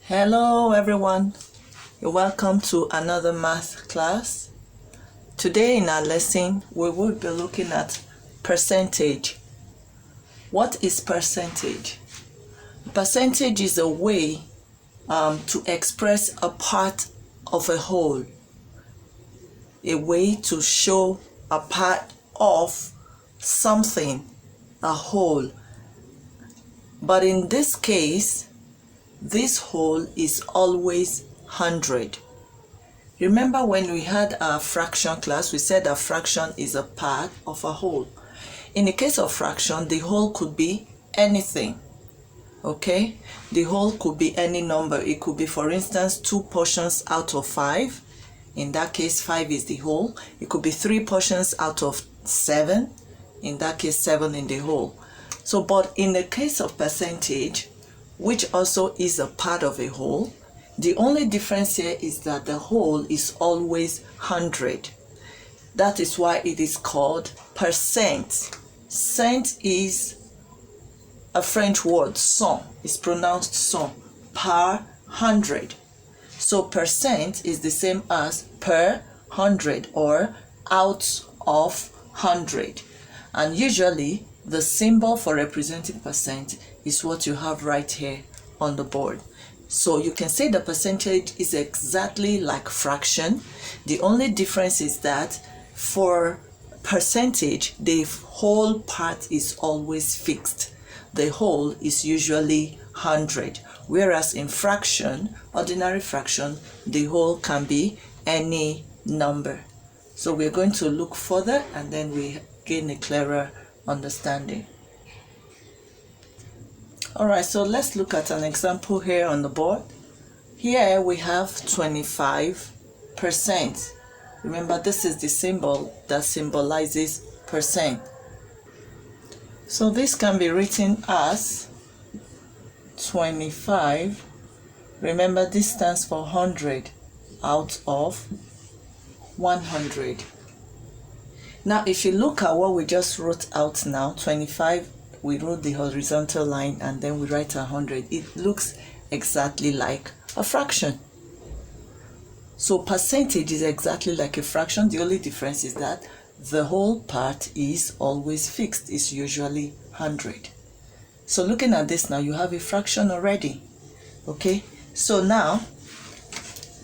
Hello everyone, you're welcome to another math class. Today in our lesson we will be looking at percentage. What is percentage? Percentage is a way to express a part of a whole, a way to show a part of something, a whole. But in this case, this whole is always 100. Remember when we had our fraction class, we said a fraction is a part of a whole. In the case of fraction, the whole could be anything. Okay? The whole could be any number. It could be, for instance, 2 portions out of 5. In that case, 5 is the whole. It could be 3 portions out of 7. In that case, 7 in the whole. So, but in the case of percentage, which also is a part of a whole, the only difference here is that the whole is always 100. That is why it is called percent. Cent is a French word, cent. It's pronounced cent, per 100. So percent is the same as per 100 or out of 100. And usually the symbol for representing percent is what you have right here on the board. So you can say the percentage is exactly like fraction. The only difference is that for percentage, the whole part is always fixed. The whole is usually 100. Whereas in fraction, ordinary fraction, the whole can be any number. So we're going to look further and then we gain a clearer understanding. Alright, so let's look at an example here on the board. Here we have 25%. Remember, this is the symbol that symbolizes percent. So this can be written as 25. Remember, this stands for 100 out of 100. Now, if you look at what we just wrote out now, 25, we wrote the horizontal line and then we write 100. It looks exactly like a fraction. So percentage is exactly like a fraction. The only difference is that the whole part is always fixed. It's usually 100. So looking at this now, you have a fraction already. Okay, so now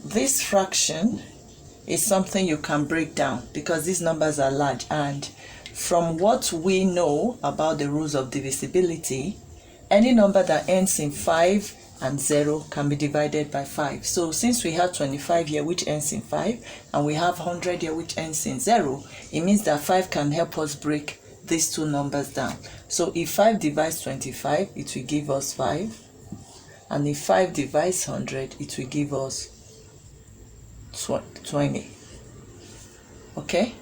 this fraction is something you can break down because these numbers are large, and from what we know about the rules of divisibility, any number that ends in 5 and 0 can be divided by 5. So since we have 25 here which ends in 5 and we have 100 here which ends in 0, it means that 5 can help us break these two numbers down. So if 5 divides 25, it will give us 5, and if 5 divides 100, it will give us 20. Okay,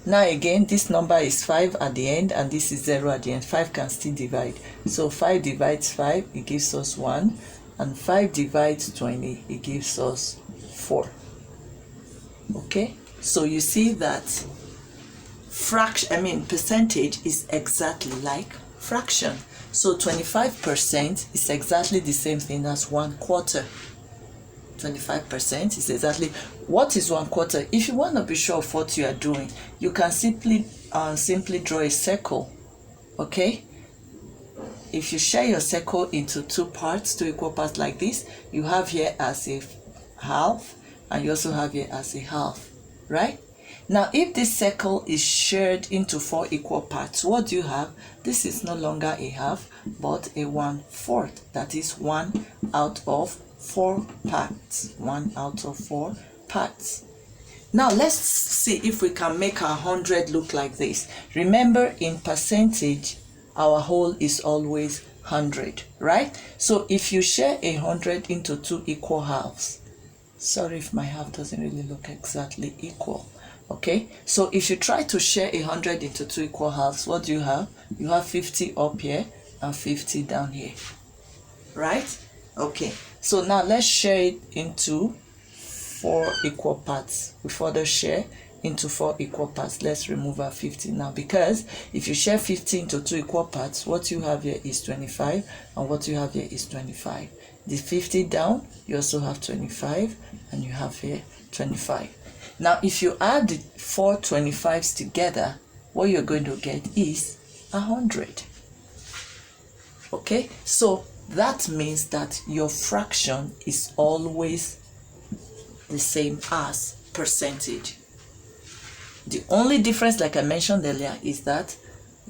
now again, this number is 5 at the end and this is 0 at the end. 5 can still divide. So 5 divides 5, it gives us 1, and 5 divides 20, it gives us 4. Okay, so you see that percentage is exactly like fraction. So 25% is exactly the same thing as 1/4. 25% is exactly what is 1/4. If you want to be sure of what you are doing, you can simply draw a circle. Okay, if you share your circle into 2 parts, 2 equal parts like this, you have here as a half and you also have here as a half, right? Now if this circle is shared into 4 equal parts, what do you have? This is no longer a half but a 1/4. That is 1 out of 4 parts. 1 out of 4 parts. Now let's see if we can make our 100 look like this. Remember, in percentage, our whole is always 100, right? So if you share 100 into 2 equal halves, sorry if my half doesn't really look exactly equal. Okay, so if you try to share 100 into 2 equal halves, what do you have? You have 50 up here and 50 down here, right? Okay, so now let's share it into 4 equal parts. We further share into 4 equal parts. Let's remove our 50 now, because if you share 50 into 2 equal parts, what you have here is 25 and what you have here is 25. the 50 down, you also have 25, and you have here 25. Now, if you add the 4 25s together, what you're going to get is 100. Okay, so that means that your fraction is always the same as percentage. The only difference, like I mentioned earlier, is that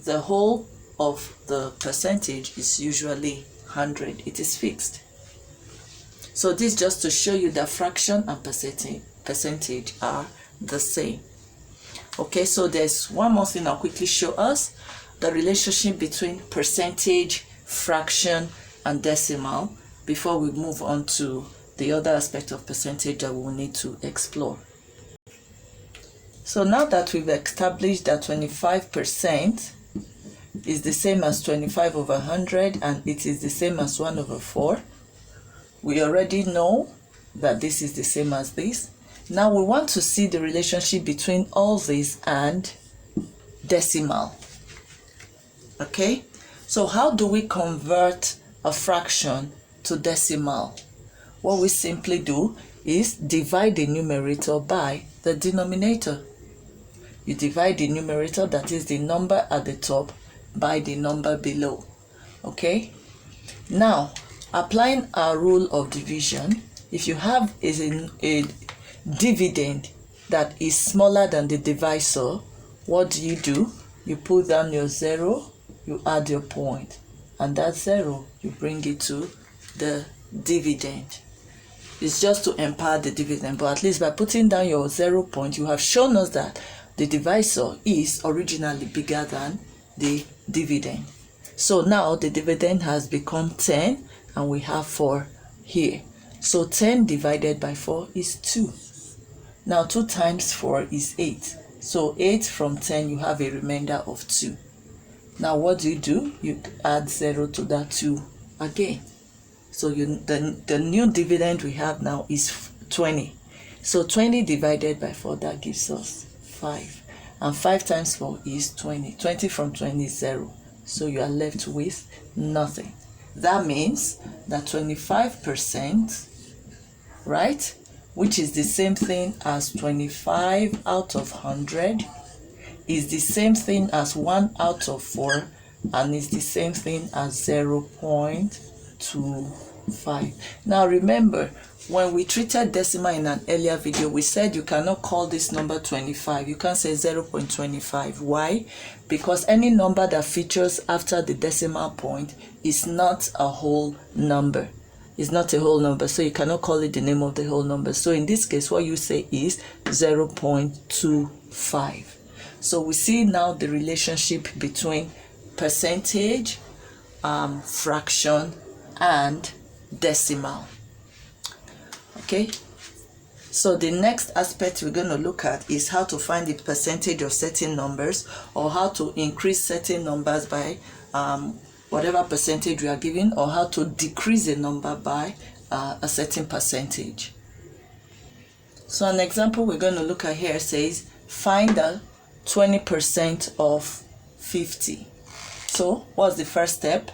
the whole of the percentage is usually 100. It is fixed. So this just to show you that fraction and percentage are the same. Okay, so there's one more thing I'll quickly show us: the relationship between percentage, fraction, and decimal, before we move on to the other aspect of percentage that we will need to explore. So now that we've established that 25% is the same as 25 over 100 and it is the same as 1 over 4, we already know that this is the same as this. Now we want to see the relationship between all this and decimal. Okay, so how do we convert a fraction to decimal? What we simply do is divide the numerator by the denominator. You divide the numerator, that is the number at the top, by the number below. Okay, now applying our rule of division, if you have a dividend that is smaller than the divisor, what do? You put down your 0, you add your point, and that 0, you bring it to the dividend. It's just to empower the dividend, but at least by putting down your 0 point, you have shown us that the divisor is originally bigger than the dividend. So now the dividend has become 10 and we have 4 here. So 10 divided by 4 is 2. Now 2 times 4 is 8. So 8 from 10, you have a remainder of 2. Now what do? You add 0 to that 2 again. So the new dividend we have now is 20. So 20 divided by 4, that gives us 5. And 5 times 4 is 20. 20 from 20 is 0. So you are left with nothing. That means that 25%, right, which is the same thing as 25 out of 100, is the same thing as 1 out of 4, and is the same thing as 0.25. Now remember, when we treated decimal in an earlier video, we said you cannot call this number 25. You can't say 0.25. Why? Because any number that features after the decimal point is not a whole number. It's not a whole number, so you cannot call it the name of the whole number. So in this case, what you say is 0.25. So we see now the relationship between percentage, fraction, and decimal. Okay, so the next aspect we're going to look at is how to find the percentage of certain numbers, or how to increase certain numbers by whatever percentage we are given, or how to decrease a number by a certain percentage. So an example we're going to look at here says find the 20% of 50. So what's the first step?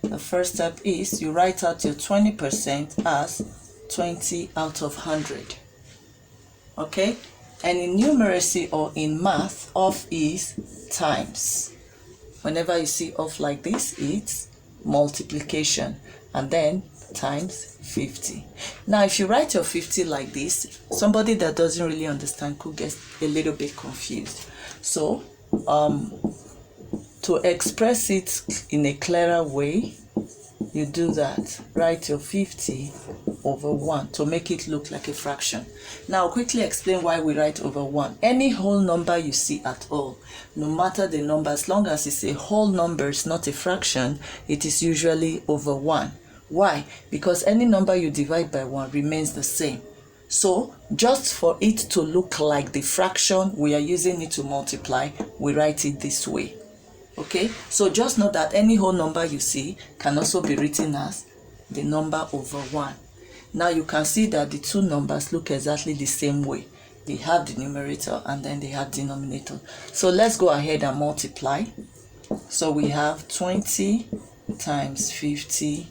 The first step is you write out your 20% as 20 out of 100. Okay? And in numeracy or in math, off is times. Whenever you see off like this, it's multiplication. And then times 50. Now, if you write your 50 like this, somebody that doesn't really understand could get a little bit confused. So, to express it in a clearer way, you do that. Write your 50 over 1 to make it look like a fraction. Now, I'll quickly explain why we write over 1. Any whole number you see at all, no matter the number, as long as it's a whole number, it's not a fraction, it is usually over 1. Why? Because any number you divide by 1 remains the same. So, just for it to look like the fraction we are using it to multiply, we write it this way. Okay, so just know that any whole number you see can also be written as the number over 1. Now you can see that the two numbers look exactly the same way. They have the numerator and then they have denominator. So let's go ahead and multiply. So we have 20 times 50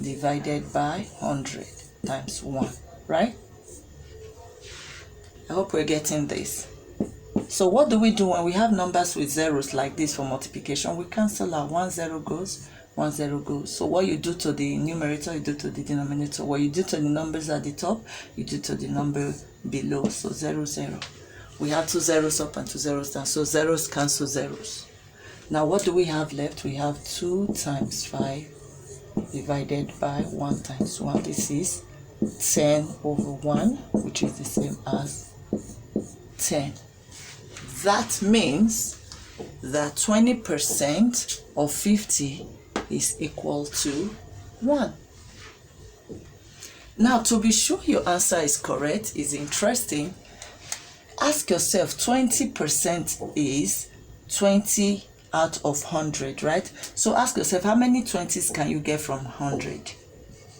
divided by 100 times 1, right? I hope we're getting this. So what do we do when we have numbers with zeros like this for multiplication? We cancel out. 1 0 goes, 1 0 goes. So what you do to the numerator, you do to the denominator. What you do to the numbers at the top, you do to the number below. So 0 0. We have 2 zeros up and 2 zeros down. So zeros cancel zeros. Now what do we have left? We have 2 times 5 divided by 1 times 1. This is 10 over 1, which is the same as 10. That means that 20% of 50 is equal to 1. Now, to be sure your answer is correct, is interesting, ask yourself, 20% is 20 out of 100, right? So ask yourself, how many 20s can you get from 100?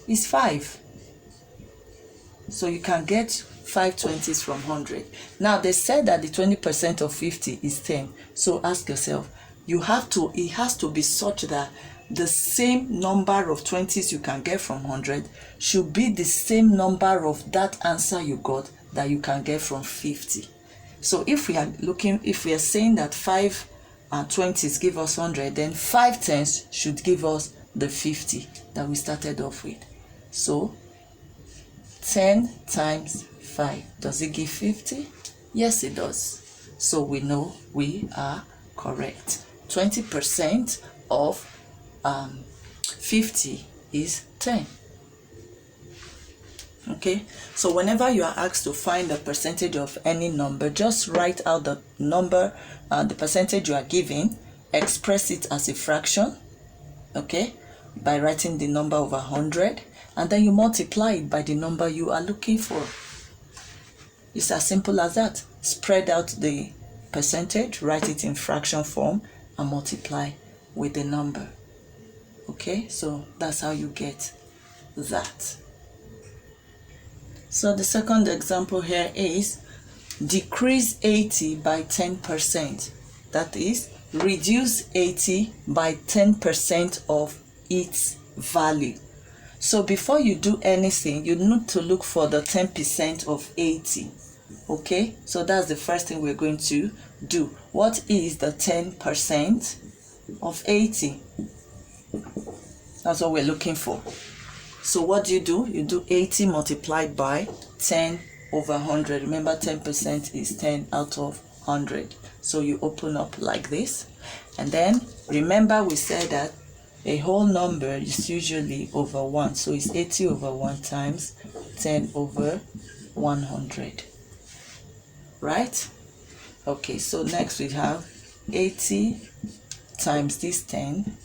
It's 5. So you can get 5 20s from 100. Now they said that the 20% of 50 is 10. So ask yourself, it has to be such that the same number of 20s you can get from 100 should be the same number of that answer you got that you can get from 50. So if we are saying that 5 20s give us 100, then 5 10s should give us the 50 that we started off with. So 10 times 5, does it give 50? Yes, it does. So we know we are correct. 20% of 50 is 10. Okay, so whenever you are asked to find the percentage of any number, just write out the number, the percentage you are giving, express it as a fraction, okay, by writing the number over 100, and then you multiply it by the number you are looking for. It's as simple as that. Spread out the percentage, write it in fraction form, and multiply with the number. Okay, so that's how you get that. So the second example here is decrease 80 by 10%. That is, reduce 80 by 10% of its value. So before you do anything, you need to look for the 10% of 80. Okay, so that's the first thing we're going to do. What is the 10% of 80? That's what we're looking for. So what do? You do 80 multiplied by 10 over 100. Remember, 10% is 10 out of 100. So you open up like this. And then remember we said that a whole number is usually over 1. So it's 80 over 1 times 10 over 100. Right? Okay, so next we have 80 times this 10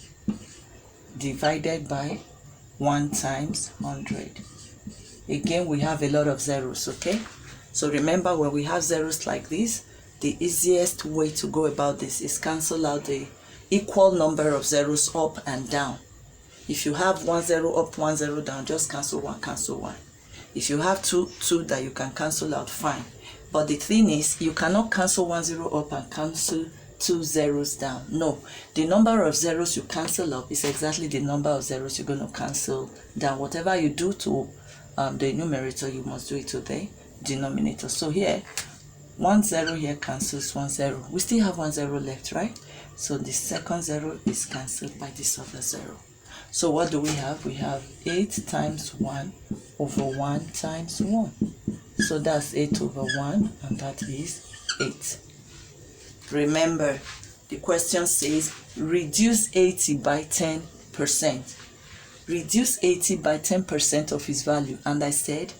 divided by 1 times 100. Again, we have a lot of zeros, okay? So remember, when we have zeros like this, the easiest way to go about this is cancel out the equal number of zeros up and down. If you have 1 0 up, 1 0 down, just cancel 1, cancel 1. If you have 2 that you can cancel out, fine. But the thing is, you cannot cancel 1 0 up and cancel 2 zeros down. No, the number of zeros you cancel up is exactly the number of zeros you're going to cancel down. Whatever you do to the numerator, you must do it to the denominator. So here, 1 0 here cancels 1 0. We still have 1 0 left, right? So the second 0 is cancelled by this other 0. So what do we have? We have 8 times 1 over 1 times 1. So that's 8 over 1, and that is 8. Remember, the question says reduce 80 by 10%. Reduce 80 by 10% of its value. And I said,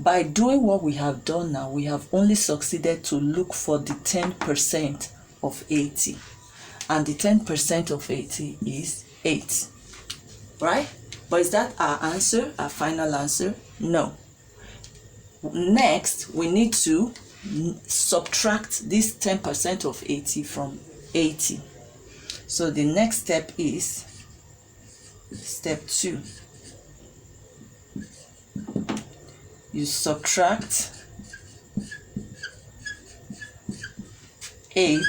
by doing what we have done now, we have only succeeded to look for the 10% of 80. And the 10% of 80 is 8. Right? But is that our answer, our final answer? No. Next, we need to subtract this 10% of 80 from 80. So the next step is step 2. You subtract 8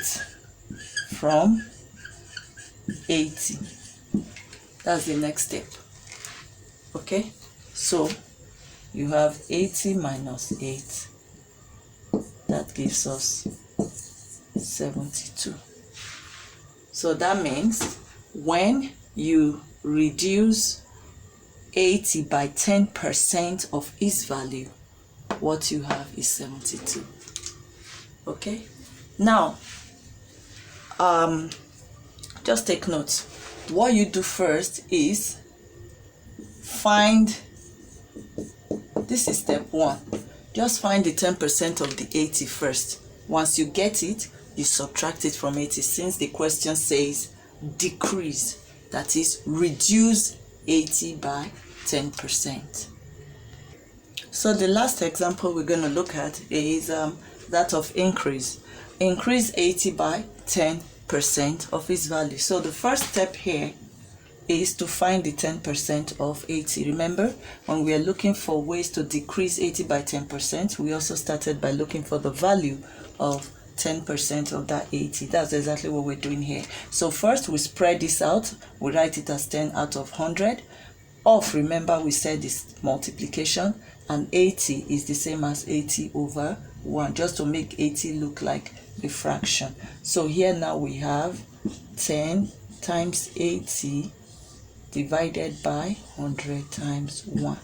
from 80. That's the next step. Okay, so you have 80 minus 8. That gives us 72. So that means when you reduce 80 by 10% of its value, what you have is 72. Okay, now just take note. What you do first is find, this is step 1, just find the 10% of the 80 first. Once you get it, you subtract it from 80, since the question says decrease, that is reduce 80 by 10%. So the last example we're going to look at is that of increase. Increase 80 by 10% of its value. So the first step here is to find the 10% of 80. Remember, when we are looking for ways to decrease 80 by 10%, we also started by looking for the value of 10% of that 80. That's exactly what we're doing here. So first we spread this out. We write it as 10 out of 100. Off, remember we said this multiplication, and 80 is the same as 80 over 1, just to make 80 look like a fraction. So here now we have 10 times 80 divided by 100 times 1.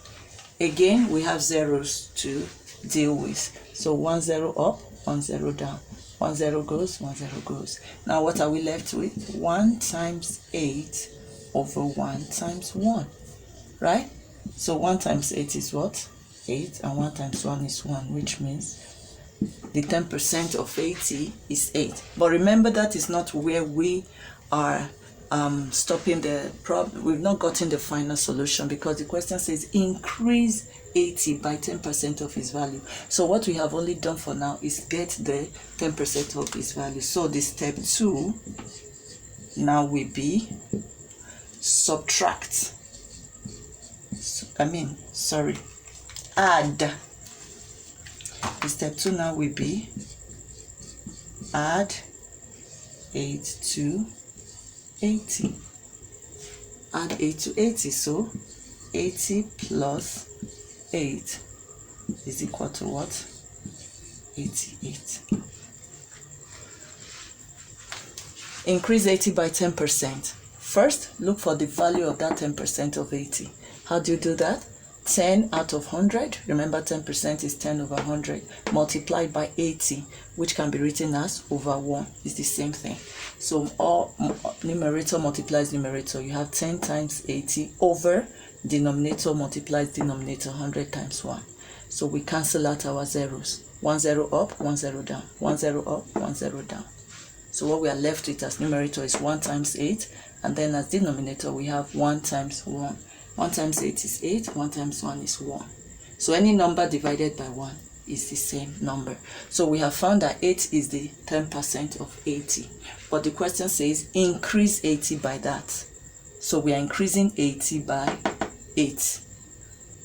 Again, we have zeros to deal with. So 1 0 up, 1 0 down. 1 0 goes, 1 0 goes. Now what are we left with? 1 times 8 over 1 times 1. Right? So 1 times 8 is what? 8, and 1 times 1 is 1, which means the 10% of 80 is 8. But remember, that is not where we are stopping the problem. We've not gotten the final solution, because the question says increase 80 by 10% of its value. So what we have only done for now is get the 10% of its value. So the step 2 now will be subtract. Add. The step 2 now will be add 8 to 80. Add 8 to 80. So 80 plus 8 is equal to what? 88. Increase 80 by 10%. First, look for the value of that 10% of 80. How do you do that? 10 out of 100, remember 10% is 10 over 100, multiplied by 80, which can be written as over 1, is the same thing. So all numerator multiplies numerator. You have 10 times 80 over denominator multiplies denominator, 100 times 1. So we cancel out our zeros. 1 0 up, 1 0 down. 1 0 up, 1 0 down. So what we are left with as numerator is 1 times 8, and then as denominator we have 1 times 1. 1 times 8 is 8, 1 times 1 is 1. So any number divided by 1 is the same number. So we have found that 8 is the 10% of 80. But the question says increase 80 by that. So we are increasing 80 by 8.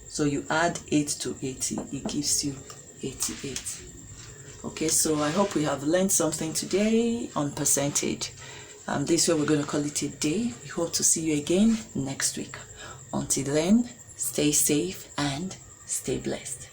So you add 8 to 80, it gives you 88. Okay, so I hope we have learned something today on percentage. This way we're going to call it a day. We hope to see you again next week. Until then, stay safe and stay blessed.